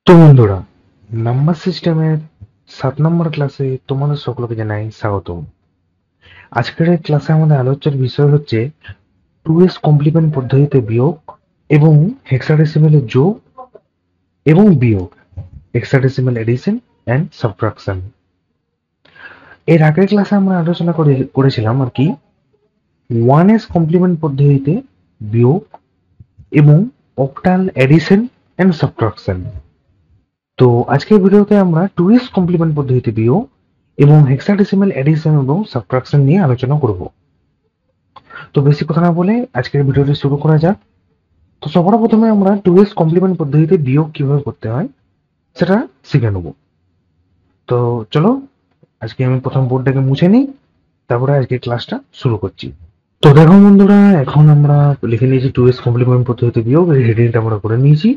তো বন্ধুরা, নাম্বার সিস্টেমের 7 নম্বর ক্লাসে তোমাদের সকলকে জানাই স্বাগতম। আজকের এই ক্লাসে আমাদের আলোচ্যের বিষয় হচ্ছে 2s কমপ্লিমেন্ট পদ্ধতিতে বিয়োগ এবং হেক্সাডেসিমেলের যোগ এবং বিয়োগ, হেক্সাডেসিমেল এডিশন অ্যান্ড সাবট্রাকশন। এর আগের ক্লাসে আমরা আলোচনা করেছিলাম আর কি 1s কমপ্লিমেন্ট পদ্ধতিতে বিয়োগ এবং অক্টাল এডিশন অ্যান্ড সাবট্রাকশন। তো আজকের ভিডিওতে আমরা 2s কমপ্লিমেন্ট পদ্ধতিতে বিয়োগ এবং হেক্সাডেসিমাল এডিশন এবং সাবট্রাকশন নিয়ে আলোচনা করব। তো বেশি কথা না বলে আজকের ভিডিওটি শুরু করা যাক। তো সবার প্রথমে আমরা 2s কমপ্লিমেন্ট পদ্ধতিতে বিয়োগ কিভাবে করতে হয় সেটা শিখে নেব। তো চলো, আজকে আমি প্রথম বোর্ডটাকে মুছে নিই, তারপরে আজকে ক্লাসটা শুরু করছি। তো দেখো বন্ধুরা, এখন আমরা লিখে নিয়েছি 2s কমপ্লিমেন্ট পদ্ধতিতে বিয়োগ, এই হেডিংটা আমরা করে নিয়েছি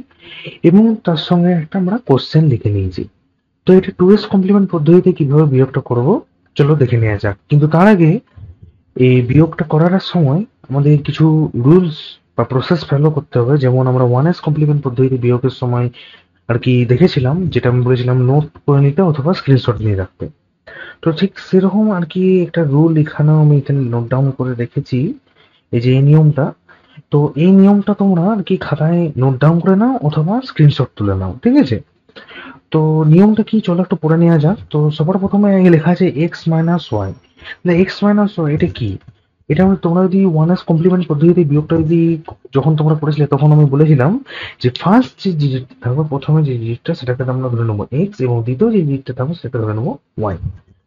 এবং তার সঙ্গে একটা আমরা কোশ্চেন লিখে নিয়েছি। তো এটা 2s কমপ্লিমেন্ট পদ্ধতিতে কিভাবে বিয়োগটা করব চলো দেখে নেওয়া যাক। কিন্তু তার আগে এই বিয়োগটা করার সময় আমাদের কিছু রুলস বা প্রসেস ফলো করতে হবে। যেমন আমরা 1s কমপ্লিমেন্ট পদ্ধতিতে বিয়োগের সময় আর কি দেখেছিলাম, যেটা আমি বলেছিলাম নোট করে নিতে অথবা স্ক্রিনশট নিয়ে রাখতে। তো ঠিক সেরকম আর কি একটা রুল এখানেও আমি এখানে নোট ডাউন করে রেখেছি, এই যে এই নিয়মটা। তো এই নিয়মটা তোমরা আর কি খাতায় নোট ডাউন করে নাও অথবা স্ক্রিনশট তুলে নাও, ঠিক আছে? তো নিয়মটা কি চলো একটু পড়ে নেওয়া যাক। তো সবার প্রথমে লেখা আছে X minus Y. X minus Y এটা কি? এটা তোমরা যদি 1s কমপ্লিমেন্ট পদ্ধতিতে বিয়োগটা যদি যখন তোমরা করেছিলে তখন আমি বলেছিলাম যে ফার্স্ট যে ডিজিট থাকবে, প্রথমে যে ডিজিটটা সেটাকে আমরা ধরে নেবো এক্স এবং দ্বিতীয় যে ডিজিটটা থাকবে সেটা ধরে নেবো ওয়াই,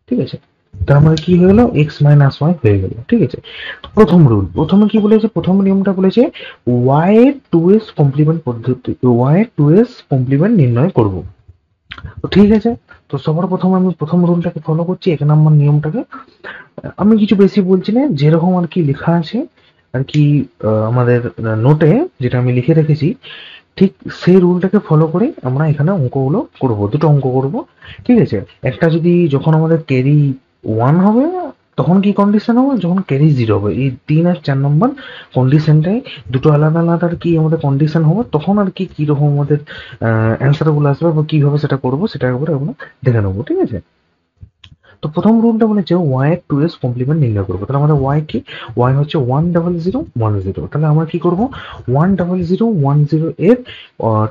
ঠিক আছে? তার মানে কি হয়ে গেল, এক্স মাইনাস ওয়াই হয়ে গেল, ঠিক আছে? প্রথম রুল, প্রথমে কি বলেছে, প্রথম নিয়মটা বলেছে ওয়াই এর 2s কমপ্লিমেন্ট পদ্ধতি, ওয়াই এর 2s কমপ্লিমেন্ট নির্ণয় করব। তো ঠিক আছে, তো সবার প্রথমে আমি প্রথম রুলটাকে ফলো করছি, 1 নম্বর নিয়মটাকে। আমি কিছু বেশি বলছি না, যেরকম আর কি লেখা আছে আর কি আমাদের নোটে যেটা আমি লিখে রেখেছি, ঠিক সেই রুলটাকে ফলো করে আমরা এখানে অঙ্কগুলো করব, দুটো অঙ্ক করব, ঠিক আছে? একটা যদি যখন আমাদের ক্যারি 1 হবে তখন কি কন্ডিশন হবে, যখন ক্যারি 0 হবে, এই 3 আর 4 নম্বর কন্ডিশনটাই দুটো আলাদা আলাদা আর কি আমাদের কন্ডিশন হবে, তখন আর কি কিরকম আমাদের অ্যান্সার গুলো আসবে বা কিভাবে সেটা করবো সেটা একবার আমরা দেখে নেবো, ঠিক আছে? তো প্রথম রুলটা বলেছে ওয়াই এর 2s কমপ্লিমেন্ট নির্ণয় করবো। তাহলে আমাদের ওয়াই কি, ওয়াই হচ্ছে 10010। তাহলে আমরা কি করবো, 10010 এর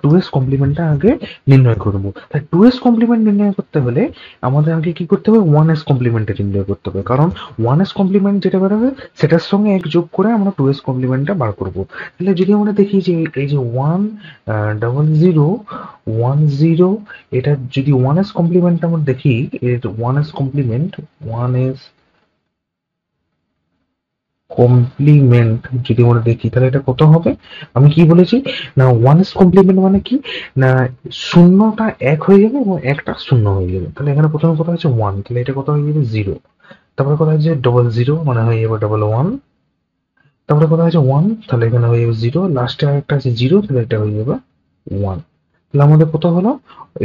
2s কমপ্লিমেন্টটা আগে নির্ণয় করবো। তাই 2s কমপ্লিমেন্ট নির্ণয় করতে হলে আমাদের আগে কি করতে হবে, 1s কমপ্লিমেন্টটা নির্ণয় করতে হবে, কারণ 1s কমপ্লিমেন্ট যেটা বেরোবে সেটার সঙ্গে এক যোগ করে আমরা 2s কমপ্লিমেন্টটা বার করবো। তাহলে যদি আমরা দেখি যে এই যে 10010, এটা যদি 1s কমপ্লিমেন্ট আমরা দেখি, এর 1s কমপ্লিমেন্ট, 1s কমপ্লিমেন্ট যদি আমরা দেখি তাহলে এটা কত হবে? আমি কি বলেছি না, 1s কমপ্লিমেন্ট মানে কি না, শূন্যটা এক হয়ে যাবে এবং একটা শূন্য হয়ে যাবে। তাহলে এখানে প্রথম কথা হচ্ছে 1, তাহলে এটা কত হয়ে যাবে 0। তারপরে কথা হচ্ছে 00 মানে হয়ে যাবে 11। তারপরে কথা হচ্ছে 1, তাহলে এখানে হয়ে যাবে 0, লাস্টে আরেকটা আছে 0, তাহলে এটা হয়ে যাবে 1। তাহলে আমাদের কত হলো,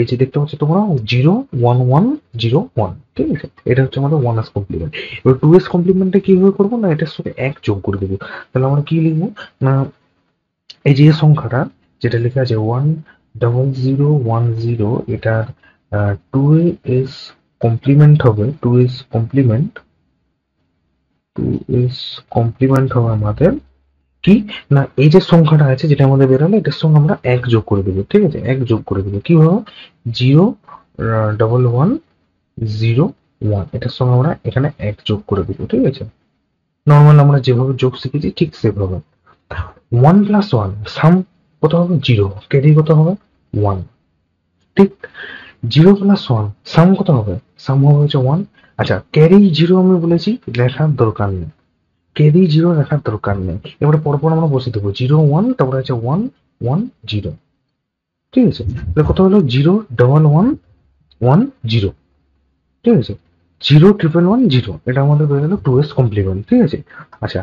এই যে দেখতে পাচ্ছ তোমরা 0 1 1 0 1, ঠিক আছে? এটা হচ্ছে আমাদের 1s কমপ্লিমেন্ট। এবার 2s কমপ্লিমেন্টটা কিভাবে করবো না, এটার সাথে এক যোগ করে দেবো। তাহলে আমরা কি লিখবো না, এই যে সংখ্যাটা যেটা লেখা আছে 10010, এটার 2s কমপ্লিমেন্ট হবে, 2s কমপ্লিমেন্ট হবে আমাদের কি না, এই যে সংখ্যাটা আছে যেটা আমাদের বেরোলো এটার সঙ্গে আমরা এক যোগ করে দেবো, ঠিক আছে? এক যোগ করে দেবো কিভাবে, 0 11 0 1, এটার সঙ্গে আমরা এখানে এক যোগ করে দেবো, ঠিক আছে? নর্মাল আমরা যেভাবে যোগ শিখেছি ঠিক সেভাবে। 1 + 1 সাম কত হবে, 0, ক্যারি কত হবে 1, ঠিক? 0 + 1 সাম কত হবে, সাম হবে হচ্ছে 1। আচ্ছা, ক্যারি 0 আমি বলেছি লেখার দরকার নেই, ক্যারি 0 রাখার দরকার নেই। এবারে পরপর আমরা বসে দেবো 0 1, তারপরে আছে 1 1 0, ঠিক আছে? তাহলে কত হলো 0 11 1 0, ঠিক আছে? 0 1 1 1 0, এটা আমাদের হয়ে গেল 2s কমপ্লিমেন্ট, ঠিক আছে? আচ্ছা,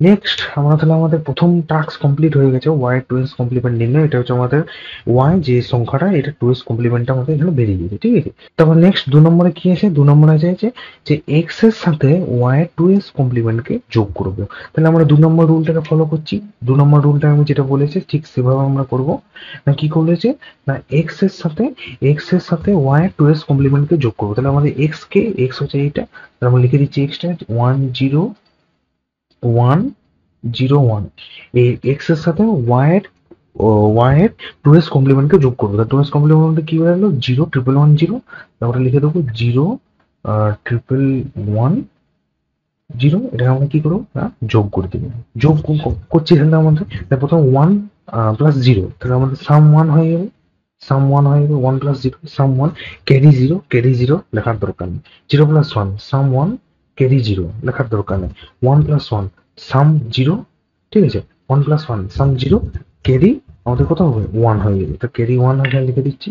নেক্সট আমরা তাহলে আমাদের প্রথম টাস্ক কমপ্লিট হয়ে গেছে, ওয়াই এর 2s কমপ্লিমেন্ট নির্ণয়। এটা হচ্ছে আমাদের ওয়াই যে সংখ্যাটা, এটা 2s কমপ্লিমেন্টটা আমাদের এখানে বেরিয়ে গেছে, ঠিক আছে। তারপর নেক্সট 2 নম্বরে কি আছে, 2 নম্বরে আছে যে এক্স এর সাথে ওয়াই এর 2s কমপ্লিমেন্টকে যোগ করব। তাহলে আমরা 2 নম্বর রুলটাকে ফলো করছি। 2 নম্বর রুলটা আমি যেটা বলেছি ঠিক সেভাবে আমরা করব। না কি বলেছে, না এক্স এর সাথে ওয়াই এর 2s কমপ্লিমেন্টকে যোগ করব। তাহলে আমাদের এক্স হচ্ছে এইটা, তাহলে আমরা লিখে দিচ্ছি এক্সটা 1 0 1 0 1। এই এক্স এর সাথে ওয়াই এর 2s কমপ্লিমেন্টকে যোগ করবো। তাহলে 2s কমপ্লিমেন্ট কি হয়ে গেল, 0 1 1 1 0। তারপরে লিখে দেবো 0 1 1 0। এটা আমরা কি করবো না যোগ করে দিব। যোগ করছি তাহলে আমাদের প্রথম 1 প্লাস 0, তাহলে আমাদের সাম 1 হয়ে যাবে। সাম 1 হয়ে যাবে, 1 প্লাস 0 সাম 1 ক্যারি 0 লেখার দরকার নেই। 0 প্লাস 1 সাম 1 ক্যারি 0 লেখার দরকার নেই। 1 প্লাস 1 সাম 0, ঠিক আছে। 1 প্লাস 1 সাম 0 ক্যারি আমাদের কত হবে 1 হয়ে যাবে। তো ক্যারি 1 হয়ে লিখে দিচ্ছি,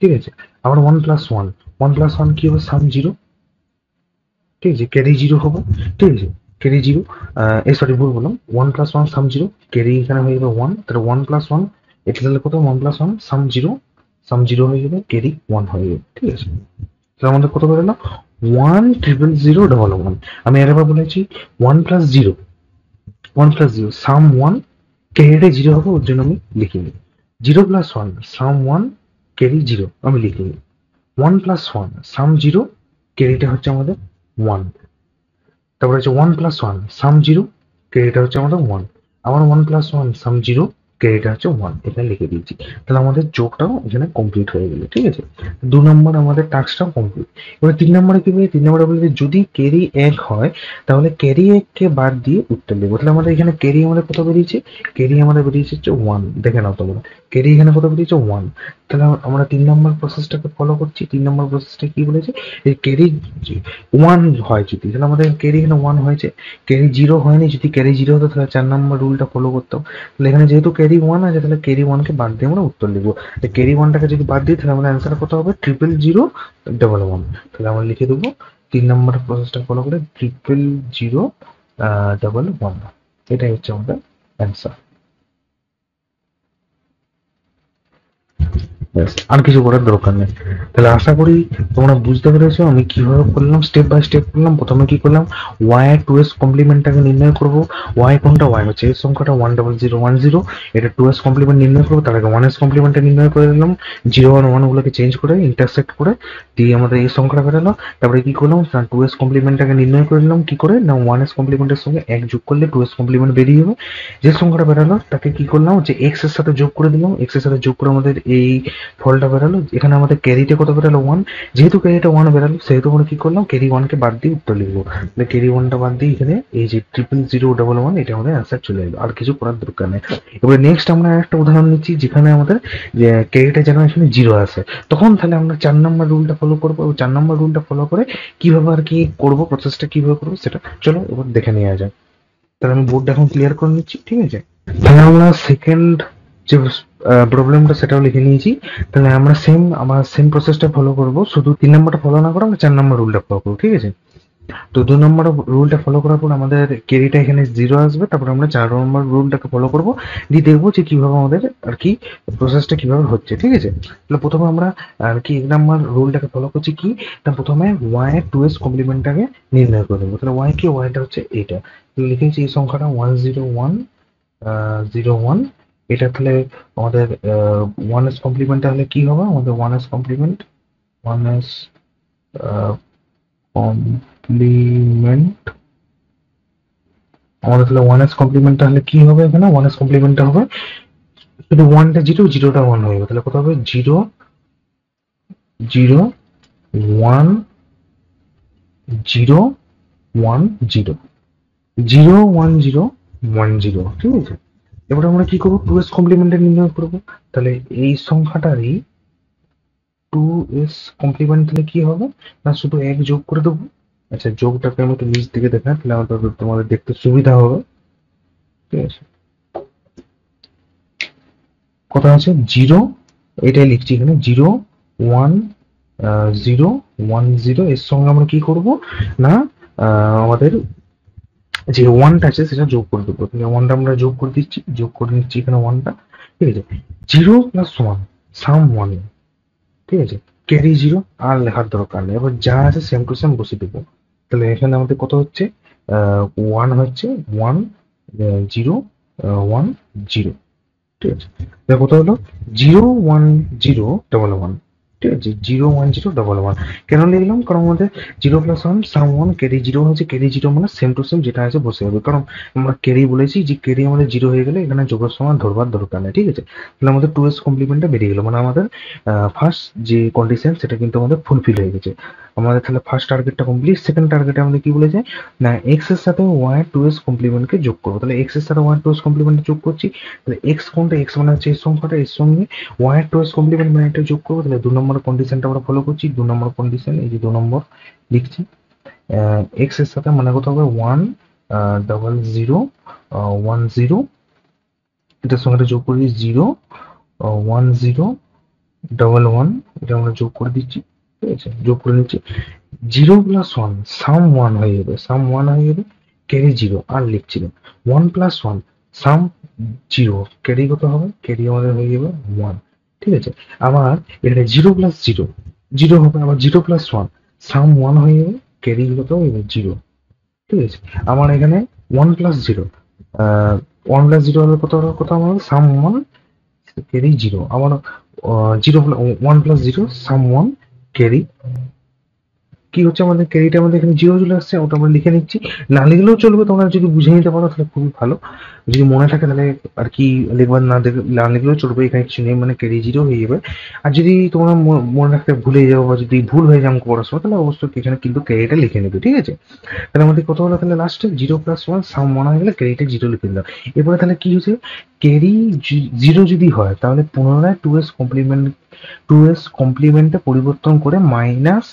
ঠিক আছে। আবার 1 প্লাস 1 1 প্লাস 1 কি হবে সাম 0, ঠিক আছে। ক্যারি 0 হবে, ঠিক আছে। ক্যারি 0 সরি ভুল বললাম, 1 প্লাস 1 সাম 0 ক্যারি এখানে হয়ে যাবে 1। তাহলে 1 প্লাস 1 এটা তাহলে কত 1 প্লাস 1 সাম 0 হয়ে যাবে, ক্যারি 1 হয়ে যাবে, ঠিক আছে। তাহলে আমাদের কত বেরোলো 1 0 0 1 1। আমি আরেকবার বলেছি 1 প্লাস 0 সাম 1 ক্যারিটা 0 হবে, ওর জন্য আমি লিখিনি। 0 প্লাস 1 সাম 1 ক্যারি 0 আমি লিখিনি। 1 প্লাস 1 সাম 0 ক্যারিটা হচ্ছে আমাদের 1। তারপরে হচ্ছে 1 প্লাস 1 সাম 0 ক্যারিটা হচ্ছে আমাদের 1। আবার 1 প্লাস 1 সাম 0 ক্যারিটা হচ্ছে 1, এখানে লিখে দিয়েছি। তাহলে আমাদের যোগটাও এখানে কমপ্লিট হয়ে গেল, ঠিক আছে। 2 নম্বর আমাদের টাস্কটাও কমপ্লিট। এবার 3 নম্বরে কি বলে, 3 নম্বরে বলে যদি ক্যারি 1 হয় তাহলে ক্যারি 1 কে বাদ দিয়ে উত্তর দেবো। তাহলে আমাদের এখানে ক্যারি আমাদের কত বেরিয়েছে, ক্যারি আমাদের বেরিয়েছে হচ্ছে 1। দেখে নাও তোমরা, ক্যারি এখানে কত বেরিয়েছে 1। তাহলে আমরা 3 নম্বর প্রসেসটাকে ফলো করছি। 3 নম্বর প্রসেসটা কি বলেছে, এই ক্যারি 1 হয় যদি, তাহলে আমাদের ক্যারি এখানে 1 হয়েছে, ক্যারি 0 হয়নি। যদি ক্যারি 0 হতো তাহলে 4 নম্বর রুলটা ফলো করতাম। তাহলে এখানে যেহেতু ক্যারি 1 আছে তাহলে ক্যারি 1 কে বাদ দিয়ে আমরা উত্তর লিখবো। ক্যারি 1টাকে যদি বাদ দিই তাহলে আমাদের অ্যান্সার কত হবে 0 0 0 1 1। তাহলে আমরা লিখে দেবো 3 নম্বর প্রসেসটা ফলো করে 0 0 0 1 1। এটাই হচ্ছে আমাদের অ্যান্সার। ব্যাস, আর কিছু করার দরকার নেই। তাহলে আশা করি তোমরা বুঝতে পেরেছো আমি কিভাবে করলাম, স্টেপ বাই স্টেপ করলাম। প্রথমে কি করলাম, ওয়াই এর 2s কমপ্লিমেন্টটাকে নির্ণয় করব। ওয়াই কোনটা, ওয়াই হচ্ছে এই সংখ্যাটা 1 0 0 1 0। এটা 2s কমপ্লিমেন্ট নির্ণয় করবো, তার আগে 1s কমপ্লিমেন্টটা নির্ণয় করে দিলাম। 0 1 1 গুলোকে চেঞ্জ করে ইন্টারসেক্ট করে দিয়ে আমাদের এই সংখ্যাটা বেরোলো। তারপরে কি করলাম, 2s কমপ্লিমেন্টটাকে নির্ণয় করে দিলাম কি করে, না 1s কমপ্লিমেন্টের সঙ্গে 1 যোগ করলে 2s কমপ্লিমেন্ট বেরিয়ে যাবে। যে সংখ্যাটা বেরোলো তাকে কি করলাম, যে এক্স এর সাথে যোগ করে দিলাম। এক্স এর সাথে যোগ করে আমাদের এই ফলটা বেরালো। এখানে আমাদের ক্যারিতে কত বেরালো 1। যেহেতু ক্যারিটা 1 বেরালো সেহেতু আমরা কি করলাম, ক্যারি 1 কে বাদ দিয়ে উত্তর লিখবো। তাহলে ক্যারি 1টা বাদ দিয়ে এখানে এই যে 0 0 0 1 1 এটা আমাদের অ্যান্সার চলে এলো। আর কিছু করার দরকার নেই। এবার নেক্সট আমরা একটা উদাহরণ নিচ্ছি যেখানে আমাদের যে ক্যারিটা যেন এখানে 0 আসে, তখন তাহলে আমরা 4 নম্বর রুলটা ফলো করবো। 4 নম্বর রুলটা ফলো করে কিভাবে আর কি করবো, প্রসেসটা কিভাবে করবো সেটা চলো এবার দেখে নেওয়া যায়। তাহলে আমি বোর্ডটা এখন ক্লিয়ার করে নিচ্ছি, ঠিক আছে। তাহলে আমরা সেকেন্ড যে প্রবলেমটা সেটাও লিখে নিয়েছি। তাহলে আমরা সেম প্রসেসটা ফলো করব, শুধু 3 নম্বরটা ফলো না করে আমরা 4 নম্বর রুলটা ফলো করবো, ঠিক আছে। তো 2 নম্বর রুলটা ফলো করার পর আমাদের ক্যারিটা এখানে 0 আসবে। তারপর আমরা 4 নম্বর রুলটাকে ফলো করব, দিয়ে দেখবো যে কিভাবে আমাদের আর কি প্রসেসটা কিভাবে হচ্ছে, ঠিক আছে। তাহলে প্রথমে আমরা আর কি 1 নম্বর রুলটাকে ফলো করছি কি, না প্রথমে y এর 2s কমপ্লিমেন্টটাকে নির্ণয় করে দেবো। তাহলে y কি, yটা হচ্ছে এটা। লিখেছি এই সংখ্যাটা 1 0 1 0 1। এটা তাহলে আমাদের 1s কমপ্লিমেন্ট তাহলে কি হবে, আমাদের 1s কমপ্লিমেন্ট 1s কমপ্লিমেন্ট আমাদের তাহলে 1s কমপ্লিমেন্ট তাহলে কি হবে, এখানে 1s কমপ্লিমেন্টটা হবে শুধু 1টা 0 0টা 1 হয়ে যাবে। তাহলে কত হবে 0 0 1 0 1 0 0 1 0 1 0, ঠিক আছে। এবার আমরা কি করবো, 2s কমপ্লিমেন্টের নির্ণয় করবো। তাহলে এই সংখ্যাটারই 2s কমপ্লিমেন্ট তাহলে কি হবে, না শুধু 1 যোগ করে দেবো। আচ্ছা, যোগটাকে আমি একটু নিচ থেকে দেখাই তাহলে আমাদের তোমাদের দেখতে সুবিধা হবে, ঠিক আছে। কত আছে 0, এটাই লিখছি এখানে 0 1 0 1 0। এর সঙ্গে আমরা কি করব, না আমাদের যে ওয়ানটা আছে সেটা যোগ করে দেবো, তাহলে ওয়ানটা আমরা যোগ করে দিচ্ছি, যোগ করে নিচ্ছি এখানে ওয়ানটা। ঠিক আছে, 0+1 সাম ওয়ান, ঠিক আছে, ক্যারি জিরো আর লেখার দরকার নেই, এবার যা আছে সেম টু সেম বসে দেবো। তাহলে এখানে আমাদের কত হচ্ছে, ওয়ান হচ্ছে, ওয়ান জিরো, ওয়ান জিরো, ঠিক আছে। তাহলে কত হলো, 0 1 0 1 1, ঠিক আছে, 0 1 0 1 1। কেন লিখলাম, কারণ আমাদের 0+1 সাম ওয়ান ক্যারি জিরো হয়েছে, ক্যারি জিরো মানে সেম টু সেম যেটা আছে বসে হবে, কারণ আমরা ক্যারি বলেছি যে ক্যারি আমাদের জিরো হয়ে গেলে এখানে যোগের সময় ধরবার দরকার নেই, ঠিক আছে। তাহলে আমাদের 2s কমপ্লিমেন্টটা বেরিয়ে গেল, মানে আমাদের ফার্স্ট যে কন্ডিশন সেটা কিন্তু আমাদের ফুলফিল হয়ে গেছে। আমাদের তাহলে ফার্স্ট টার্গেটটা কমপ্লিট। সেকেন্ড টার্গেটে আমাদের কি বলেছে, না এক্স এর সাথে ওয়াই এর 2s কমপ্লিমেন্টকে যোগ করবো। তাহলে এক্স এর সাথে ওয়াই এর 2s কমপ্লিমেন্ট যোগ করছি। তাহলে এক্স কোনটা, এক্স মানে হচ্ছে এই সংখ্যাটা, এর সঙ্গে ওয়াই এর 2s কমপ্লিমেন্ট মানে এটা যোগ করবো। তাহলে 2 নম্বর কন্ডিশনটা আমরা ফলো করছি। 2 নম্বর কন্ডিশন, এই যে 2 নম্বর লিখছি, এক্স এর সাথে মানে কত হবে, 1 0 1 0, এটার সঙ্গে এটা যোগ করি 0 1 0 1 1, এটা আমরা যোগ করে দিচ্ছি, ঠিক আছে, যোগ করে নিচ্ছি। 0+1 সাম ওয়ান হয়ে যাবে, সাম ওয়ান হয়ে যাবে, ক্যারি জিরো আর লিখছিলাম। 1+1 সাম জিরো, ক্যারি কত হবে, ক্যারি আমাদের হয়ে যাবে ওয়ান, ঠিক আছে। আবার এখানে 0+0 জিরো হবে, আবার 0+1 সাম ওয়ান হয়ে যাবে, ক্যারি কত হবে জিরো, ঠিক আছে। আমার এখানে 1+0, 1+0 হলে কত হবে, কত হবে, সাম ওয়ান ক্যারি জিরো, আবার 1+0 সাম ওয়ান ক্যারি, কি হচ্ছে, আমাদের ক্যারিটা আমাদের এখানে জিরো চলে আসছে, ওটা আমরা লিখে নিচ্ছি। না লিখলেও চলবে, তোমরা যদি বুঝে নিতে পারো তাহলে খুবই ভালো, যদি মনে থাকে তাহলে আর কি লিখবার, না লিখলেও চলবে, এখানে কিছু নেই, মানে ক্যারি জিরো হয়ে যাবে। আর যদি তোমরা মনে রাখতে ভুলে যাও বা যদি ভুল হয়ে যায় অঙ্ক করার সময়, তাহলে অবশ্যই এখানে কিন্তু ক্যারিটা লিখে নেবে, ঠিক আছে। তাহলে আমাদের কত হলো, তাহলে লাস্টে 0+1 সাম ওয়ান হয়ে গেলে ক্যারিটা জিরো লিখে দিলাম। এরপরে তাহলে কি হচ্ছে, ক্যারি জিরো যদি হয় তাহলে পুনরায় 2s কমপ্লিমেন্টে পরিবর্তন করে মাইনাস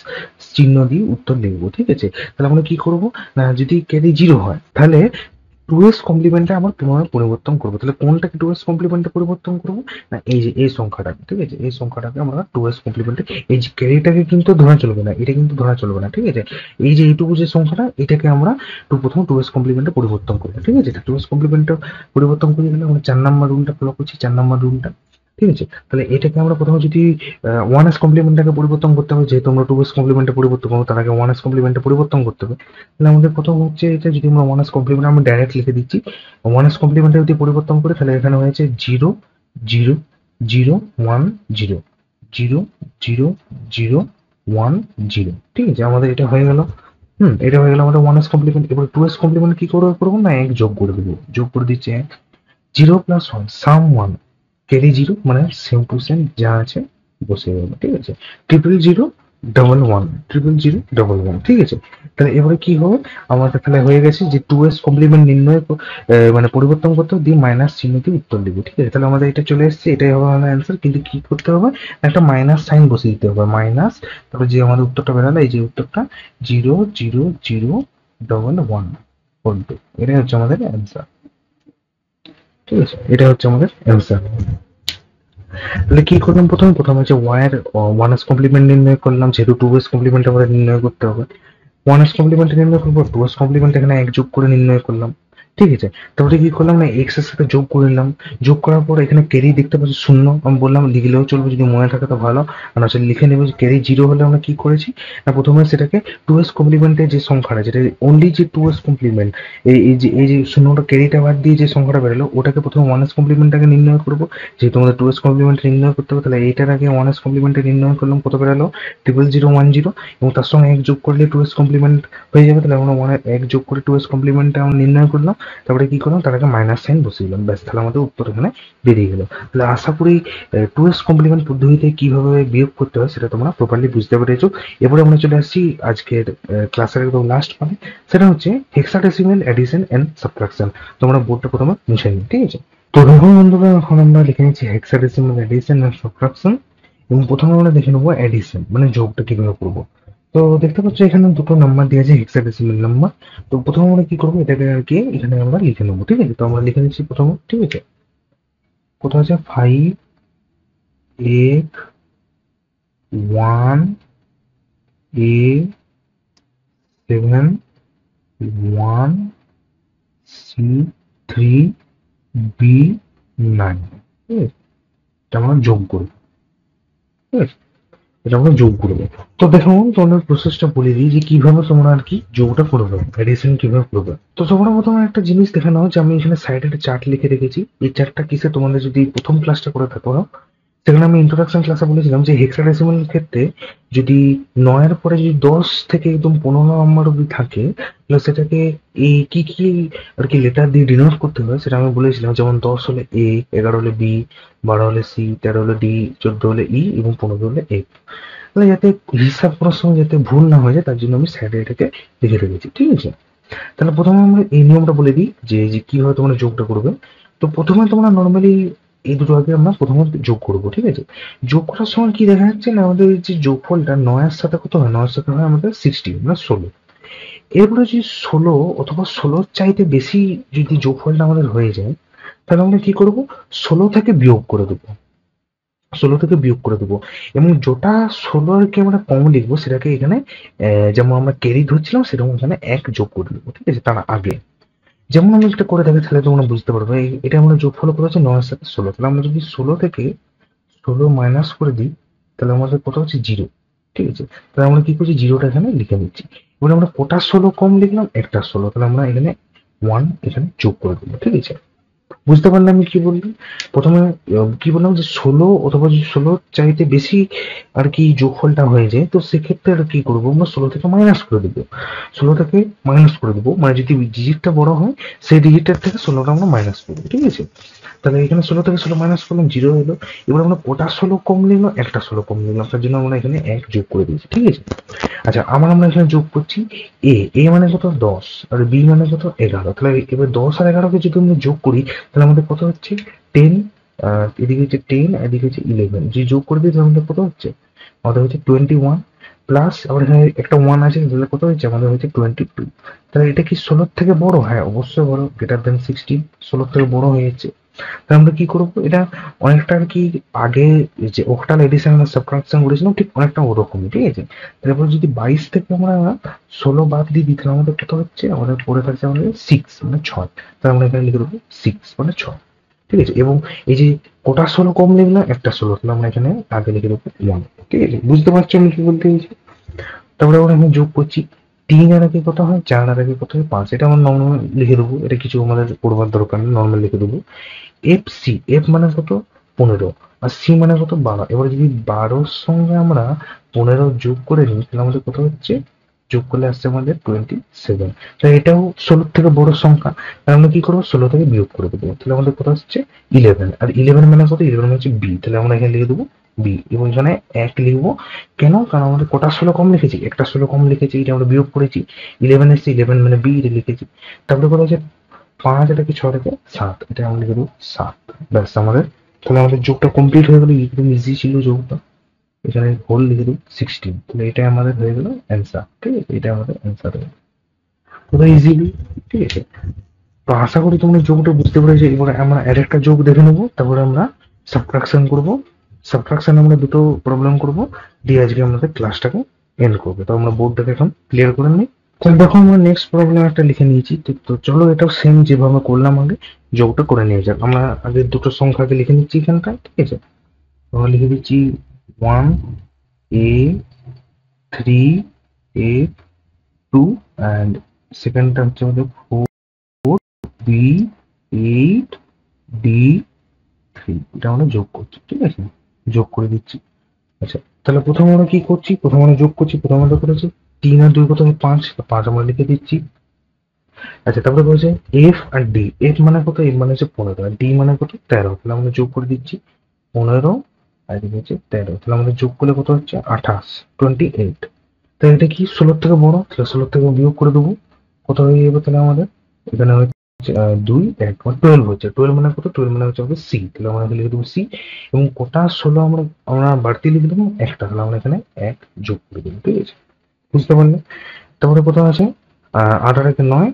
চিহ্ন দিয়ে উত্তর লিখবো, ঠিক আছে। তাহলে আমরা কি করব, না যদি ক্যারি জিরো হয় তাহলে 2s কমপ্লিমেন্টে আমরা পুনরায় পরিবর্তন করবো। তাহলে কোনটাকে 2s কমপ্লিমেন্টে পরিবর্তন করবো, না এই যে এই সংখ্যাটাকে, ঠিক আছে, এই সংখ্যাটাকে আমরা 2s কমপ্লিমেন্টে, এই যে ক্যারিটাকে কিন্তু ধরা চলবে না, এটা কিন্তু ধরা চলবে না, ঠিক আছে। এই যে এইটুকু যে সংখ্যাটা, এটাকে আমরা প্রথম 2s কমপ্লিমেন্টে পরিবর্তন করবো, ঠিক আছে। 2s কমপ্লিমেন্টে পরিবর্তন করে গেলে আমরা 4 নম্বর রুলটা ফলো করছি, 4 নম্বর রুলটা, ঠিক আছে। তাহলে এটাকে আমরা প্রথমে যদি 1s কমপ্লিমেন্টটাকে পরিবর্তন করতে হবে, যেহেতু আমরা 2s কমপ্লিমেন্টে পরিবর্তন করবো, তার আগে 1s কমপ্লিমেন্টে পরিবর্তন করতে হবে। তাহলে আমাদের প্রথম হচ্ছে এটা, যদি আমরা 1s কমপ্লিমেন্ট আমরা ডাইরেক্ট লিখে দিচ্ছি, 1s কমপ্লিমেন্টে যদি পরিবর্তন করি তাহলে এখানে হয়েছে 0 0 0 1 0 0 0 1 0, ঠিক আছে, আমাদের এটা হয়ে গেল। এটা হয়ে গেল আমাদের 1s কমপ্লিমেন্ট। এবার 2s কমপ্লিমেন্ট কি করবো, না এক যোগ করে দেবো, যোগ করে দিচ্ছি 1, 0+1 সাম ওয়ান ক্যারি জিরো, মানে সেম টু সেম যা আছে বসে যাবে, ঠিক আছে। 0 0 0 1 0 0 0 1, ঠিক আছে। তাহলে এবারে কি হবে, আমাদের তাহলে হয়ে গেছে যে 2s কমপ্লিমেন্ট নির্ণয় মানে পরিবর্তন করতে হবে, দিয়ে মাইনাস চিহ্ন দিয়ে উত্তর দিব, ঠিক আছে। তাহলে আমাদের এটা চলে এসেছে, এটাই হবে আমাদের অ্যান্সার। কিন্তু কি করতে হবে, একটা মাইনাস সাইন বসিয়ে দিতে হবে, মাইনাস, তারপরে যে আমাদের উত্তরটা বেরোলো, এই যে উত্তরটা 0 0 0 1 1, এটাই হচ্ছে আমাদের অ্যান্সার, ঠিক আছে। এটা হচ্ছে আমাদের অ্যান্সার। তাহলে কি করলাম, প্রথমে হচ্ছে ওয়াই এর 1s কমপ্লিমেন্ট নির্ণয় করলাম, যেহেতু 2s কমপ্লিমেন্ট আমাদের নির্ণয় করতে হবে। 1s কমপ্লিমেন্ট নির্ণয় করবো, 2s কমপ্লিমেন্ট এখানে এক যোগ করে নির্ণয় করলাম, ঠিক আছে। তারপরে কি করলাম, না এক্স এর সাথে যোগ করে নিলাম, যোগ করার পর এখানে ক্যারি দেখতে পাচ্ছি শূন্য, আমি বললাম লিখলেও চলবে, যদি মনে থাকে তো ভালো, আর আসলে লিখে নেবে। ক্যারি জিরো হলে আমরা কি করেছি, না প্রথমে সেটাকে 2s কমপ্লিমেন্টের যে সংখ্যাটা, যেটা অনলি যে 2s কমপ্লিমেন্ট, এই যে শূন্যটা ক্যারিটা বাদ দিয়ে যে সংখ্যাটা বেরোলো, ওটাকে প্রথমে 1s কমপ্লিমেন্টটাকে নির্ণয় করবো। যেহেতু আমাদের 2s কমপ্লিমেন্ট নির্ণয় করতে হবে, তাহলে এইটার আগে 1s কমপ্লিমেন্টে নির্ণয় করলাম, কত বেরোলো 0 0 0 1 0, এবং তার সঙ্গে এক যোগ করলে 2s কমপ্লিমেন্ট হয়ে যাবে। তাহলে আমরা এক যোগ করে 2s কমপ্লিমেন্টটা আমরা নির্ণয় করলাম, তারপরে কি করলাম, তার আগে মাইনাস সাইন বসিয়ে দিলাম, ব্যাস, তাহলে আমাদের উত্তর এখানে বেরিয়ে গেল। তাহলে আশা করি 2s কমপ্লিমেন্ট পদ্ধতিতে কিভাবে বিয়োগ করতে হয় সেটা তোমরা প্রপারলি বুঝতে পেরেছো। এবারে আমরা চলে আসছি আজকের ক্লাসের একদম লাস্ট পার্টে, সেটা হচ্ছে হেক্সাডেসিমাল এডিশন এন্ড সাবট্রাকশন। তোমরা বোর্ডটা প্রথমে মুছে নিও, ঠিক আছে। তো দেখুন বন্ধুরা, এখন আমরা লিখে নিচ্ছি হেক্সাডেসিমাল এডিশন এন্ড সাবট্রাকশন, এবং প্রথমে আমরা দেখে নেবো এডিশন মানে যোগটা কিভাবে করবো। তো দেখতে পাচ্ছ এখানে দুটো নাম্বার দেওয়া আছে, হেক্সাডেসিমাল নাম্বার। তো প্রথমে আমরা কি করবো, এটাকে আর কি এখানে আমরা লিখে নেবো, ঠিক আছে। তো আমরা লিখে নিচ্ছি প্রথমে, ঠিক আছে। কোথাও আছে 5 8 1 a 7 1 C3B9, ঠিক আছে? এটা আমরা যোগ করবো, ঠিক আছে? এটা আমরা যোগ করবো। তো দেখো তোমাদের প্রসেসটা বলে দিই যে কিভাবে তোমরা আর কি যোগটা করবে, এডিশন কিভাবে করবে। তো তোমরা প্রথমে একটা জিনিস দেখে নাও যে আমি এখানে সাইডে একটা চার্ট লিখে রেখেছি। এই চার্টটা কিসে, তোমাদের যদি প্রথম ক্লাসটা করে থাকো সেখানে আমি ইন্ট্রোডাকশন ক্লাসে বলেছিলাম যে হেক্সাডেসিমাল ক্ষেত্রে যদি 9 এর পরে যদি 10 থেকে একদম 15 নম্বর অব্দি থাকে, তাহলে সেটাকে এই কি কি আর কি লেটার দিয়ে ডিনোট করতে হয় সেটা আমি বলেছিলাম। যেমন 10 হলে এ, 11 হলে বি, 12 হলে সি, 13 হলে ডি, 14 হলে ই এবং 15 হলে এফ। তাহলে যাতে হিসাব করার সময় যাতে ভুল না হয়ে যায় তার জন্য আমি সাইডে এটাকে লিখে রেখেছি, ঠিক আছে? তাহলে প্রথমে আমরা এই নিয়মটা বলে দিই যে কিভাবে তোমরা যোগটা করবে। তো প্রথমে তোমরা নর্মালি এই দুটো আগে আমরা প্রথমে যোগ করবো, ঠিক আছে? যোগ করার সময় কি দেখা যাচ্ছে না, আমাদের যে যোগফলটা 9 এর সাথে কত হয়, 9 এর সাথে হয় আমাদের 60 মানে 16। এরপরে যদি 16 অথবা 16 চাইতে বেশি যদি যোগফলটা আমাদের হয়ে যায়, তাহলে আমরা কি করব, 16 থেকে বিয়োগ করে দেবো, 16 থেকে বিয়োগ করে দেবো। এবং যেটা 16 আর কি আমরা কম লিখবো সেটাকে এখানে যেমন আমরা ক্যারি ধরছিলাম সেরকম এখানে 1 যোগ করে দেবো, ঠিক আছে? তার আগে যেমন আমি একটা করে দেখি তাহলে তোমরা বুঝতে পারবে। এটা আমরা যোগফল করেছি 9 এর সাথে 16, তাহলে আমরা যদি 16 থেকে 16 মাইনাস করে দিই তাহলে আমাদের কত হচ্ছে 0, ঠিক আছে? তাহলে আমরা কি করছি, জিরোটা এখানে লিখে নিচ্ছি। এবার আমরা কোটা 16 কম লিখলাম, একটা 16, তাহলে আমরা এখানে 1 এখানে যোগ করে দেবো, ঠিক আছে? বুঝতে পারলাম আমি কি বললাম? প্রথমে কি বললাম যে 16 অথবা যদি 16 চাইতে বেশি আর কি যোগফলটা হয়ে যায়, তো সেক্ষেত্রে আর কি করবো, আমরা 16 থেকে মাইনাস করে দেবো। 16 থেকে মাইনাস করে দেবো মানে যদি ডিজিটটা বড় হয় সেই ডিজিটের থেকে 16টা আমরা মাইনাস করবো, ঠিক আছে? তাহলে এখানে 16 থেকে 16 মাইনাস করলাম, 0 হলো। এবার আমরা কোটা 16 কম নিলাম, একটা 16 কম নিলাম, তার জন্য আমরা এখানে 1 যোগ করে দিয়েছি, ঠিক আছে? আচ্ছা, আমরা এখানে যোগ করছি এ মানে কত 10 আর বি মানে কত 11। তাহলে এবার 10 আর 11কে যদি আমরা যোগ করি তাহলে আমাদের কত হচ্ছে 10, এদিকে হচ্ছে 10, এদিকে হচ্ছে 11, যে যোগ করে দিই তাহলে আমাদের কত হচ্ছে, আমাদের হচ্ছে 21 প্লাস আবার এখানে একটা 1 আছে, তাহলে কত হচ্ছে আমাদের হচ্ছে 22। তাহলে এটা কি 16 থেকে বড়? হ্যাঁ অবশ্যই বড়, গ্রেটার দেন 16, 16 থেকে বড় হয়েছে। তাহলে আমরা কি করবো, এটা অনেকটা আর কি আগে যে অক্টাল এডিশন আর সাবট্রাকশন করেছিলাম ঠিক অনেকটা ওরকমই, ঠিক আছে? তারপর যদি 22 থেকে আমরা 16 বাদ দিয়ে দিই তাহলে আমাদের কত হচ্ছে, আমাদের পড়ে থাকছে আমাদের 6 মানে 6। তাহলে আমরা এখানে লিখে দেবো 6 মানে 6, ঠিক আছে? এবং এই যে কোটা 16 কম লিখলাম, একটা 16, তাহলে আমরা এখানে আগে লিখে দেবো 1, ঠিক আছে? বুঝতে পারছো আমি কি বলতে চাইছি? তারপরে আমরা এখানে যোগ করছি, 3 আর আগে কত হয়, 4 আর আগে কত হয় 5, এটা আমরা নর্মাল লিখে দেবো, এটা কিছু আমাদের করবার দরকার নেই, নর্মাল লিখে দেবো। এফ সি, এফ মানে কত 15 আর সি মানে কত 12। এবার যদি 12র সঙ্গে আমরা 15 যোগ করে নিই তাহলে আমাদের কত হচ্ছে, যোগ করলে আসছে আমাদের 27। তাহলে এটাও 16 থেকে বড় সংখ্যা, তাহলে আমরা কি করবো 16 থেকে বিয়োগ করে দেবো, তাহলে আমাদের কত হচ্ছে 11। আর 11 মানে কত, 11 মানে হচ্ছে বি, তাহলে আমরা এখানে লিখে দেবো বি। এবং এখানে 1 লিখবো, কেন, কারণ আমাদের কোটা 16 কম লিখেছি, একটা 16 কম লিখেছি, এটা আমরা বিয়োগ করেছি, 11 এসছে, 11 মানে বি এটা লিখেছি। তারপরে কত হচ্ছে 5 এটাকে 6 থেকে 7, এটা আমরা লিখে দেবো 7। ব্যাস আমাদের, তাহলে আমাদের যোগটা কমপ্লিট হয়ে গেল, একদম ইজি ছিল যোগটা। এখানে হোল লিখে দেবো 16, তাহলে এটাই আমাদের হয়ে গেল অ্যান্সার, ঠিক আছে? এটা আমাদের অ্যান্সার হয়ে গেল পুরো ইজিলি, ঠিক আছে? তো আশা করি তোমরা যোগটা বুঝতে পেরেছো। এবার আমরা আরেকটা যোগ দেখে নেবো, তারপরে আমরা সাবট্রাকশন করবো। সাবট্রাকশন আমরা দুটো প্রবলেম করবো, দিয়ে আজকে আমাদের ক্লাসটাকে এন্ড করবো। তো আমরা বোর্ডটাকে এখন ক্লিয়ার করে নিই। তো দেখো আমরা নেক্সট প্রবলেম একটা লিখে নিয়েছি, তো চলো এটাও সেম যেভাবে করলাম আগে যোগটা করে নিয়ে যাক। আমরা আগে দুটো সংখ্যাকে লিখে নিচ্ছি এখানটায়, ঠিক আছে? আমরা লিখে দিচ্ছি 1 A 3 A 2 অ্যান্ড সেকেন্ডটা হচ্ছে আমাদের 4 B 8 D 3, এটা আমরা যোগ করছি, ঠিক আছে? যোগ করে দিচ্ছি। আচ্ছা, তাহলে প্রথমে আমরা কি করছি, প্রথমে আমরা যোগ করছি, প্রথমে আমরা করেছি 3 আর 2 কত হয় 5, 5 আমরা লিখে দিচ্ছি। আচ্ছা, তারপরে বলছে এফ আর ডি, এফ মানে কত, এফ মানে হচ্ছে 15 আর ডি মানে কত 13, তাহলে আমরা যোগ করে দিচ্ছি 15 আর এদিকে হচ্ছে 13, তাহলে আমাদের যোগ করলে কত হচ্ছে 28, 28। তাহলে এটা কি 16 থেকে বড়, তাহলে 16 থেকে বিয়োগ করে দেবো, কত হয়ে যাবে তাহলে আমাদের এখানে হচ্ছে 2 1 12 হচ্ছে, 12 মানে কত, 12 মানে হচ্ছে আমাদের সি, তাহলে আমরা লিখে দেবো সি। এবং কোটা 16 আমরা আমরা বাড়তি লিখে দেবো একটা, তাহলে আমরা এখানে 1 যোগ করে দেবো, ঠিক আছে? বুঝতে পারলে? তারপরে কত আছে 8 আর 9,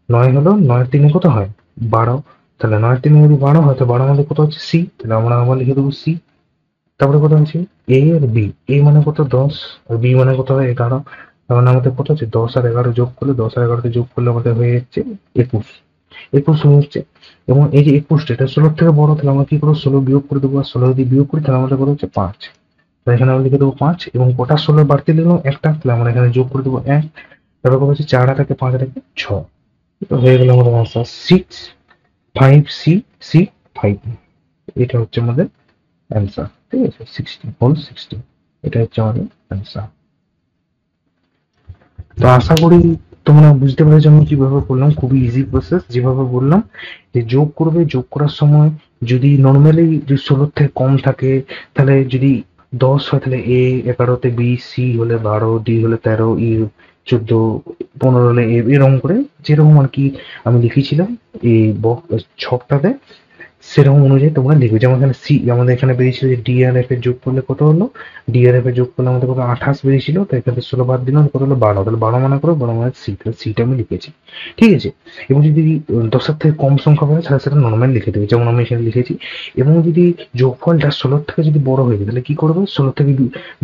9 হলো 9 3 কত হয় 12, তাহলে 9 3 যদি 12 হয় তো 12 আমাদের কত হচ্ছে সি, তাহলে আমরা আবার লিখে দেবো সি। তারপরে কত আছে এ আর বি, এ মানে কত 10 আর বি মানে কত হয় 11, তার মানে আমাদের কত হচ্ছে 10 আর 11 যোগ করলে, 10 আর 11 যোগ করলে আমাদের হয়ে যাচ্ছে 21। 21 হয়ে যাচ্ছে। এবং এই যে 21 এটা 16 থেকে বড়, তাহলে আমরা কি করবো, 16 বিয়োগ করে দেবো, আর 16 যদি বিয়োগ করি তাহলে আমাদের কত হচ্ছে 5। এখানে আমরা লিখে দেবো 5, এবং কটা 16 বাড়তি লিখলাম একটা, তাহলে আমরা এখানে যোগ করে দেবো 1। তারপর কত হচ্ছে 4 থেকে 5 থেকে 6। তো হয়ে গেল আমাদের আনসার 6 5 C 5। এটা হচ্ছে আমাদের অ্যান্সার, ঠিক আছে, 60 এটা হচ্ছে আমাদের অ্যান্সার। তো আশা করি তোমরা বুঝতে পেরেছো আমি কিভাবে করলাম। খুবই ইজি প্রসেস, যেভাবে বললাম যে যোগ করবে, যোগ করার সময় যদি নর্মালি যদি 16 থেকে কম থাকে, তাহলে যদি 10 হয় তাহলে এ, 11তে বি, সি হলে 12, ডি হলে 13, ই 14, 15 হলে এ, এরকম করে যেরকম আর কি আমি লিখেছিলাম এই ছকটাতে, সেরকম অনুযায়ী তোমরা লিখবে। যেমন এখানে সি আমাদের এখানে বেরিয়েছিল যে ডিআরএফ এর যোগ করলে কত হলো, ডিআরএফ এর যোগ করলে আমাদের কত 28 বেরিয়েছিল, তো এখান থেকে 16 বাদ দিলাম, কত হলো 12, তাহলে 12 মানে করো 12 মানে সি, তাহলে সিটা আমি লিখেছি, ঠিক আছে। এবং যদি 10-এর থেকে কম সংখ্যা পাই তাহলে সেটা নর্মাল লিখে দেবে, যেমন আমি এখানে লিখেছি। এবং যদি যোগফলটা 16 থেকে যদি বড় হয়ে যায় তাহলে কি করবে, 16 থেকে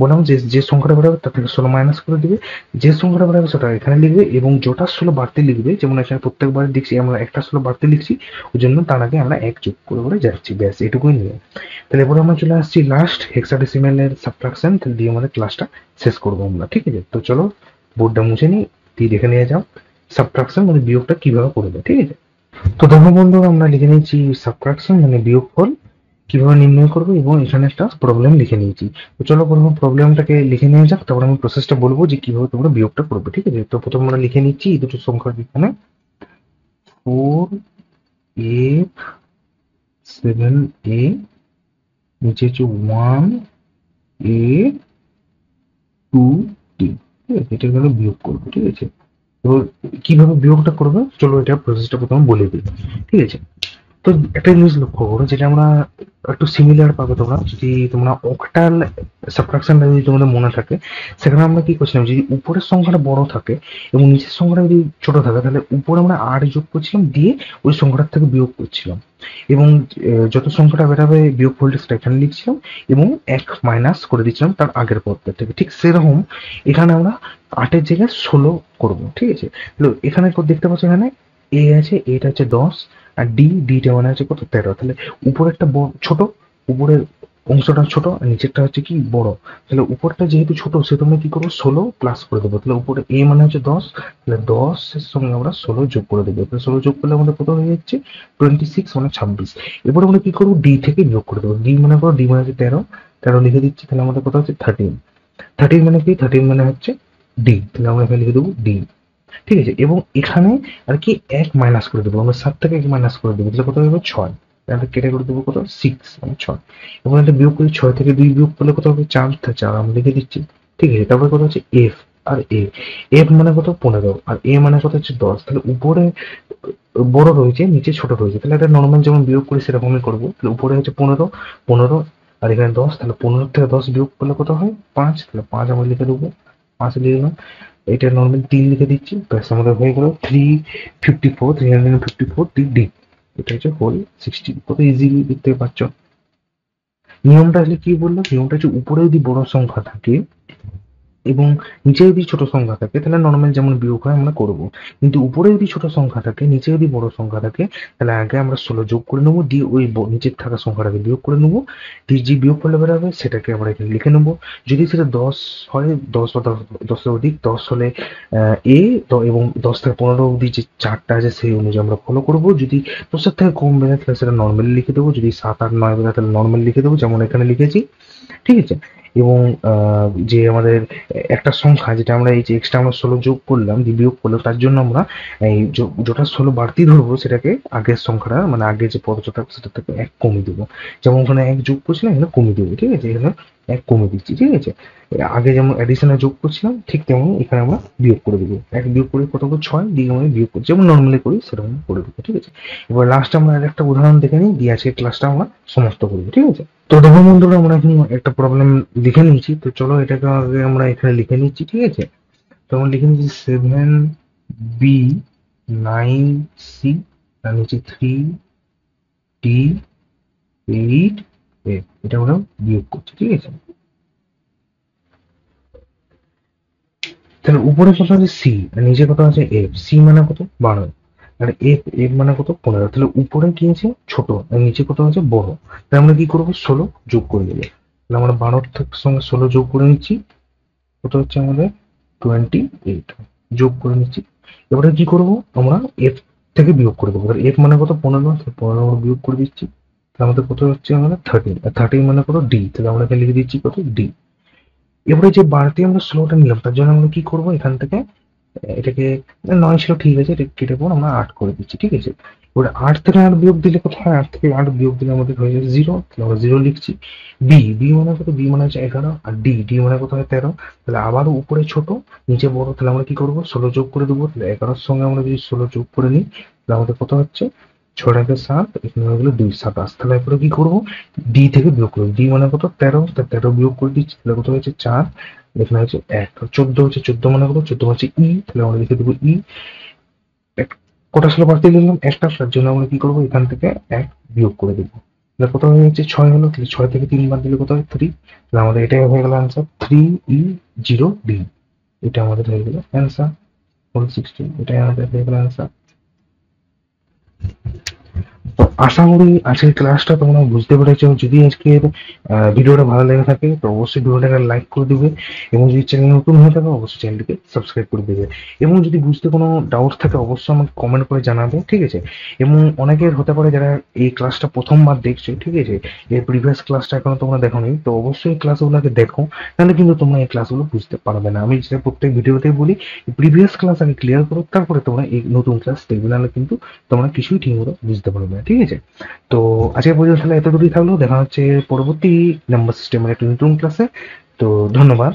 বললাম যে যে সংখ্যাটা বেরোবে তার থেকে 16 মাইনাস করে দিবে, যে সংখ্যাটা বেরোবে সেটা এখানে লিখবে, এবং যেটা 16 বাড়তি লিখবে, যেমন এখানে প্রত্যেকবার দেখছি আমরা একটা 16 বাড়তি লিখছি, ওই জন্য তার আগে আমরা এক যোগ করে করে যাচ্ছি, ব্যাস এটুকুই নিয়ে। তাহলে এরপরে আমরা চলে আসছি লাস্ট হেক্সাডেসিমাল এর সাবট্রাকশন, তাহলে দিয়ে আমাদের ক্লাসটা শেষ করবো আমরা, ঠিক আছে। তো চলো বোর্ডটা মুছে নিই, দিয়ে দেখে নিয়ে যাও সাবট্রাকশন মানে বিয়োগটা কিভাবে করবে, ঠিক আছে। তো দেখো বন্ধুরা, আমরা লিখে নিয়েছি সাবট্রাকশন মানে বিয়োগফল কিভাবে নির্ণয় করবো, এবং এখানে একটা প্রবলেম লিখে নিয়েছি। তো চলো প্রথমে প্রবলেমটাকে লিখে নিয়ে যাক, তারপর আমি প্রসেসটা বলবো যে কিভাবে তোমরা বিয়োগটা করবে, ঠিক আছে। তো প্রথমে আমরা লিখে নিচ্ছি এই দুটো সংখ্যার এখানে 4 A 7 A, নিচে হচ্ছে 1 A 2 D, ঠিক আছে, এটা গেলে বিয়োগ করবো, ঠিক আছে। এবার কিভাবে বিয়োগটা করবে চলো এটা প্রসেসটা প্রথমে বলে দিই, ঠিক আছে। তো একটা জিনিস লক্ষ্য করো, যেটা আমরা একটু সিমিলার পাবে তোমরা, যদি তোমরা অক্টাল সাবট্রাকশনটা যদি তোমাদের মনে থাকে, সেখানে আমরা কি করছিলাম, যদি উপরের সংখ্যাটা বড় থাকে এবং নিচের সংখ্যাটা যদি ছোট থাকে, তাহলে উপরে আমরা 8 যোগ করছিলাম, দিয়ে ওই সংখ্যাটার থেকে বিয়োগ করছিলাম, এবং যত সংখ্যাটা বেরাবে বিয়োগ ফলটা সেটা এখানে লিখছিলাম, এবং 1 মাইনাস করে দিচ্ছিলাম তার আগের পদটা থেকে। ঠিক সেরকম এখানে আমরা 8-এর জায়গায় 16 করবো, ঠিক আছে। এখানে দেখতে পাচ্ছ, এখানে এ আছে, এটা হচ্ছে 10, আর ডিটা মানে হচ্ছে কত 13, তাহলে উপরে একটা ছোট, উপরের অংশটা ছোট আর নিচেরটা হচ্ছে কি বড়, তাহলে উপরটা যেহেতু ছোট সেহেতু আমরা কি করবো 16 প্লাস করে দেবো, তাহলে উপরে এ মানে হচ্ছে 10, তাহলে 10-এর সঙ্গে আমরা 16 যোগ করে দেবো, তাহলে 16 যোগ করলে আমাদের কত হয়ে যাচ্ছে 26 মানে 26। এরপর আমরা কি করবো, ডি থেকে বিয়োগ করে দেবো, ডি মানে করো, ডি মানে হচ্ছে 13, 13 লিখে দিচ্ছি, তাহলে আমাদের কত হচ্ছে 13, 13 মানে কি, 13 মানে হচ্ছে ডি, তাহলে আমরা এখানে লিখে দেবো ডি, ঠিক আছে। এবং এখানে আর কি 1 মাইনাস করে দেবো, আমরা 7 থেকে 1 মাইনাস করে দেবো, তাহলে কত হবে 6, তাহলে কেটে করে দেবো কত 6 মানে 6। এবং এটা বিয়োগ করি, 6 থেকে 2 বিয়োগ করলে কত হবে 4, 4 আমরা লিখে দিচ্ছি, ঠিক আছে। তারপরে কত হচ্ছে এফ, আর এ, এফ মানে কত 15, আর এ মানে কত হচ্ছে 10, তাহলে উপরে বড় রয়েছে নিচে ছোট রয়েছে, তাহলে এটা নর্মাল যেমন বিয়োগ করি সেরকমই করবো। তাহলে উপরে হচ্ছে 15, 15 আর এখানে 10, তাহলে 15 থেকে 10 বিয়োগ করলে কত হয় 5, তাহলে 5 আমরা লিখে দেবো, 5 লিখে দিলাম। এটা নর্মাল 3 লিখে দিচ্ছি, ব্যাস আমাদের হয়ে গেল 354 ডি। এটা হচ্ছে হোল 60, কত ইজিলি দেখতে পাচ্ছ। নিয়মটা আসলে কি বললো, নিয়মটা হচ্ছে উপরে যদি বড় সংখ্যা থাকে এবং নিচে যদি ছোট সংখ্যা থাকে তাহলে নর্মাল যেমন বিয়োগ হয় আমরা করব, কিন্তু উপরে যদি ছোট সংখ্যা থাকে নিচে যদি বড় সংখ্যা থাকে তাহলে আগে আমরা 16 যোগ করে নেবো, দিয়ে ওই নিচের থাকা সংখ্যাটাকে বিয়োগ করে নেবো, দিয়ে যে বিয়োগ করলে বেরোবে সেটাকে আমরা এখানে লিখে নেবো। যদি সেটা 10 হয়, 10 বা 10-এর অধিক, 10 হলে এ, এবং 10 থেকে 15 অবধি যে চারটা আছে সেই অনুযায়ী আমরা ফলো করবো। যদি 10-এর থেকে কম বেড়ে তাহলে সেটা নর্মালি লিখে দেবো, যদি 7, 8, 9 বেড়ে তাহলে নর্মাল লিখে দেবো, যেমন এখানে লিখেছি, ঠিক আছে। এবং যে আমাদের একটা সংখ্যা যেটা আমরা এই যে এক্সট্রা আমরা 16 যোগ করলাম, দিয়ে বিয়োগ করলাম, তার জন্য আমরা এই যেটা 16 বাড়তি ধরবো সেটাকে আগের সংখ্যাটা মানে আগে যে পদটা থাকবে সেটা থেকে 1 কমিয়ে দেবো, যেমন ওখানে 1 যোগ করছিলাম এখানে কমিয়ে দেবো, ঠিক আছে, এখানে 1 কমিয়ে দিচ্ছি, ঠিক আছে। আগে যেমন অ্যাডিশনে যোগ করছিলাম ঠিক তেমন এখানে আমরা বিয়োগ করে দেবো, 1 বিয়োগ করে কত হবে 6, দিয়ে আমরা বিয়োগ করছি যেমন নর্মালি করি সেরকম করে দেবো, ঠিক আছে। এবার লাস্ট আমরা একটা উদাহরণ দেখে নিই, দিয়ে আজকে ক্লাসটা আমরা সমাপ্ত করবো, ঠিক আছে। তো দেখো বন্ধুরা, আমরা এখন একটা প্রবলেম লিখে নিয়েছি, তো চলো এটাকে আগে আমরা এখানে লিখে নিচ্ছি, ঠিক আছে। তো আমরা লিখে নিচ্ছি 7B 9C, তার নিচে 3D 8F, এটা আমরা বিয়োগ করছি, ঠিক আছে। তাহলে উপরে কত আছে সি আর নিচে কত আছে এফ, সি মানে কত 12, আর এফ এফ মানে কত 15, তাহলে উপরে কি আছে ছোট আর নিচে কত আছে বড়। তাহলে আমরা কি করবো 16 যোগ করে দেবো। তাহলে আমরা 12 সঙ্গে 16 যোগ করে নিচ্ছি, কত হচ্ছে আমাদের 28 যোগ করে নিচ্ছি। এবারে কি করব আমরা এফ থেকে বিয়োগ করে দেবো। এফ মানে কত 15, 15 আমরা বিয়োগ করে দিচ্ছি। তাহলে আমাদের কত হচ্ছে আমাদের 13, আর 13 মানে কত ডি, তাহলে আমরা এখানে লিখে দিচ্ছি কত ডি। এবারে যে বাড়তি আমরা 16টা নিলাম তার জন্য আমরা কি করবো এখান থেকে এটাকে 9 ছিল ঠিক আছে, এটা কেটে পর আমরা 8 করে দিচ্ছি, ঠিক আছে। এবার 8 থেকে 8 বিয়োগ দিলে কত হয়, 8 থেকে 8 বিয়োগ দিলে আমাদের হয়ে যাবে 0, তাহলে আমরা 0 লিখছি। বি বি মানে কত, বি মানে হচ্ছে 11, আর ডি ডি মানে কত হয় 13। তাহলে আবারও উপরে ছোট নিচে বড়, তাহলে আমরা কি করবো 16 যোগ করে দেবো। তাহলে 11-র সঙ্গে আমরা যদি 16 যোগ করে নিই তাহলে আমাদের কত হচ্ছে 6 × 7, এখানে হয়ে গেলো 2 27। তাহলে এরপরে কি করবো ডি থেকে বিয়োগ করবো, ডি মানে কত 13, তা 13 বিয়োগ করে দিচ্ছি, তাহলে কত হয়েছে 4, এখানে হচ্ছে 1, 14 হচ্ছে, 14 মানে কত 14 হচ্ছে ই, তাহলে আমরা লিখে দেবো ই। কটা ছিল বাড়তি লিখলাম একটা, তার জন্য আমরা কি করবো এখান থেকে 1 বিয়োগ করে দেবো। তাহলে কত হয়ে যাচ্ছে 6 হলো, তাহলে 6 থেকে 3 বাদ দিলে কত হয় 3। তাহলে আমাদের এটাই হয়ে গেল অ্যান্সার 3E0D। এটা আমাদের হয়ে গেল অ্যান্সার 16, এটাই আমাদের হয়ে গেল অ্যান্সার। তো আশা করি আজকের ক্লাসটা তোমরা বুঝতে পেরেছো। যদি আজকের ভিডিওটা ভালো লেগে থাকে তো অবশ্যই ভিডিওটাকে লাইক করে দিবে, এবং যদি চ্যানেল নতুন হয়ে থাকে অবশ্যই চ্যানেলটিকে সাবস্ক্রাইব করে দেবে। এবং যদি বুঝতে কোনো ডাউট থাকে অবশ্যই আমাকে কমেন্ট করে জানাবে, ঠিক আছে। এবং অনেকের হতে পারে যারা এই ক্লাসটা প্রথমবার দেখছো, ঠিক আছে, এর প্রিভিয়াস ক্লাসটা এখনো তোমরা দেখোনি, তো অবশ্যই এই ক্লাসগুলোকে দেখো, নাহলে কিন্তু তোমরা এই ক্লাসগুলো বুঝতে পারবে না। আমি যেটা প্রত্যেক ভিডিওতেই বলি প্রিভিয়াস ক্লাস আগে ক্লিয়ার করো, তারপরে তোমরা এই নতুন ক্লাস দেখবে, নাহলে কিন্তু তোমরা কিছুই ঠিক মতো বুঝতে পারবে না, ঠিক আছে। তো আজকে পর্যন্ত তাহলে এতটুকুই থাকলো, দেখা হচ্ছে পরবর্তী নাম্বার সিস্টেমের একটা নতুন ক্লাসে। তো ধন্যবাদ।